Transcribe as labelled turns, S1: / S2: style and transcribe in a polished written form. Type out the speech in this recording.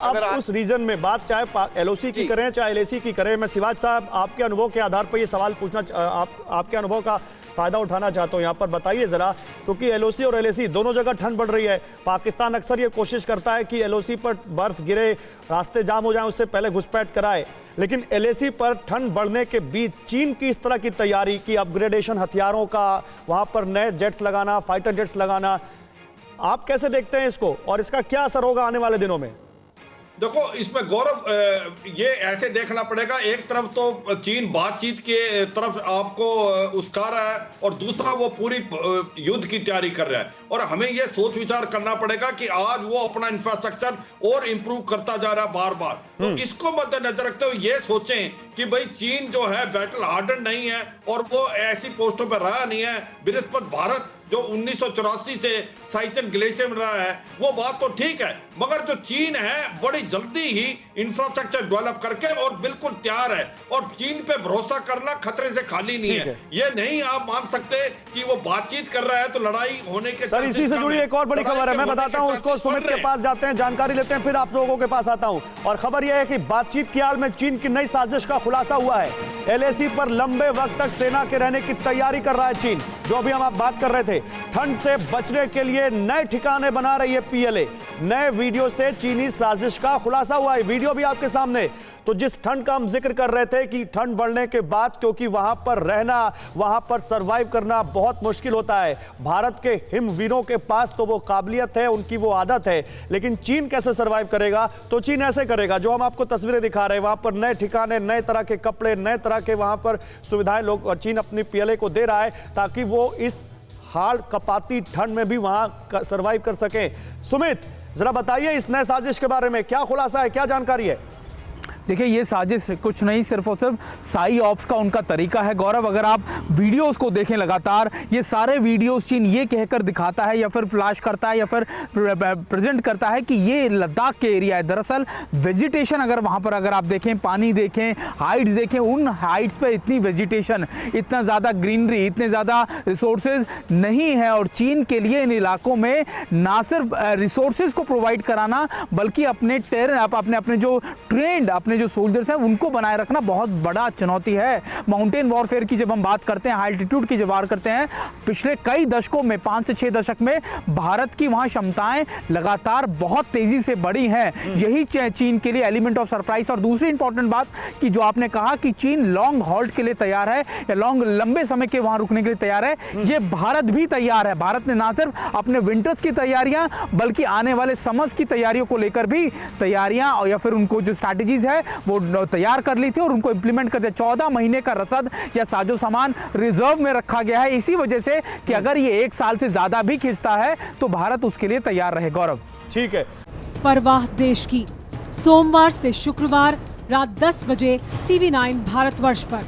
S1: अब उस रीजन में बात चाहे एलओसी की करें चाहे एलएसी की करें, मैं शिवाज साहब आपके अनुभव के आधार पर ये सवाल पूछना आपके अनुभव का फायदा उठाना चाहता हूं। यहां पर बताइए जरा, क्योंकि एलओसी और एलएसी दोनों जगह ठंड बढ़ रही है। पाकिस्तान अक्सर ये कोशिश करता है कि एलओसी पर बर्फ गिरे, रास्ते जाम हो जाएं, उससे पहले घुसपैठ कराए, लेकिन एलएसी पर ठंड बढ़ने के बीच चीन की इस तरह की तैयारी की अपग्रेडेशन हथियारों का, वहां पर नए जेट्स लगाना, फाइटर जेट्स लगाना, आप कैसे देखते हैं इसको और इसका क्या असर होगा आने वाले दिनों में?
S2: देखो, इसमें गौरव ये ऐसे देखना पड़ेगा, एक तरफ तो चीन बातचीत के तरफ आपको उस्का रहा है और दूसरा वो पूरी युद्ध की तैयारी कर रहा है। और हमें ये सोच विचार करना पड़ेगा कि आज वो अपना इंफ्रास्ट्रक्चर और इंप्रूव करता जा रहा है बार बार। तो इसको मद्देनजर रखते हुए ये सोचें कि भाई चीन जो है बैटल हार्डन नहीं है और वो ऐसी पोस्टों पर रहा नहीं है। बृहस्पति भारत जो 1984 से साइचन ग्लेशियर में रहा है, वो बात तो ठीक है, मगर जो चीन है बड़ी जल्दी ही इंफ्रास्ट्रक्चर डेवलप करके और बिल्कुल तैयार है। और चीन पे भरोसा करना खतरे से खाली नहीं है। ये नहीं आप मान सकते कि वो बातचीत कर रहा है तो लड़ाई होने के
S1: सर, इसी से जुड़ी एक और बड़ी खबर है, मैं बताता हूं उसको। सुमित के पास जाते हैं, जानकारी लेते हैं, फिर आप लोगों के पास आता हूं। और खबर यह है कि बातचीत की आड़ में चीन की नई साजिश का खुलासा हुआ है। एलएसी पर लंबे वक्त तक सेना के रहने की तैयारी कर रहा है चीन, जो अभी हम आप बात कर रहे थे। ठंड से बचने के लिए नए ठिकाने बना रही है पीएलए। नए वीडियो से चीनी साजिश का खुलासा हुआ है, वीडियो भी आपके सामने। तो जिस ठंड का हम जिक्र कर रहे थे कि ठंड बढ़ने के बाद क्योंकि वहां पर रहना, वहां पर सरवाइव करना बहुत मुश्किल होता है। भारत के हिमवीरों के पास तो वो काबिलियत है, उनकी वो आदत है, लेकिन चीन कैसे सरवाइव करेगा? तो चीन ऐसे करेगा जो हम आपको तस्वीरें दिखा रहे हैं। वहां पर नए ठिकाने, नए तरह के कपड़े, नए तरह के वहां पर सुविधाएं लोग चीन अपनी पीएलए को दे रहा है, ताकि वो इस हाल कपाती ठंड में भी वहां सरवाइव कर सके। सुमित, जरा बताइए इस नए साजिश के बारे में, क्या खुलासा है, क्या जानकारी है?
S3: देखिए, ये साजिश कुछ नहीं, सिर्फ और सिर्फ साई ऑप्स का उनका तरीका है। गौरव, अगर आप वीडियोस को देखें लगातार, ये सारे वीडियोस चीन ये कहकर दिखाता है या फिर फ्लैश करता है या फिर प्रेजेंट करता है कि ये लद्दाख के एरिया है। दरअसल वेजिटेशन अगर वहाँ पर अगर आप देखें, पानी देखें, हाइट्स देखें, उन हाइट्स पे इतनी वेजिटेशन, इतना ज़्यादा ग्रीनरी, इतने ज़्यादा रिसोर्सेज नहीं है। और चीन के लिए इन इलाकों में ना सिर्फ रिसोर्सेज को प्रोवाइड कराना, बल्कि अपने अपने जो ट्रेंड अपने जो सोल्जर्स हैं उनको बनाए रखना बहुत बड़ा चुनौती है। माउंटेन वॉरफेयर की जब हम बात करते हैं, हाई एल्टीट्यूड की जब बात करते हैं, पिछले कई दशकों में, 5 से 6 दशक में भारत की वहां क्षमताएं लगातार बहुत तेजी से बढ़ी हैं। यही चीन के लिए एलिमेंट ऑफ सरप्राइज। और दूसरी इंपॉर्टेंट बात कि जो आपने कहा कि चीन लॉन्ग हॉल्ट के लिए तैयार है या लंबे समय के वहां रुकने के लिए तैयार है, ये भारत भी तैयार है। भारत ने ना सिर्फ अपने विंटर्स की तैयारियां बल्कि आने वाले समर्स की तैयारियों को लेकर भी तैयारियां या फिर उनको जो स्ट्रैटेजीज है वो तैयार कर ली थी और उनको इंप्लीमेंट कर दिया। 14 महीने का रसद या साजो सामान रिजर्व में रखा गया है, इसी वजह से कि अगर ये 1 साल से ज्यादा भी खिंचता है तो भारत उसके लिए तैयार रहे। गौरव,
S1: ठीक है।
S4: परवाह देश की, सोमवार से शुक्रवार रात 10 बजे TV9 भारतवर्ष पर।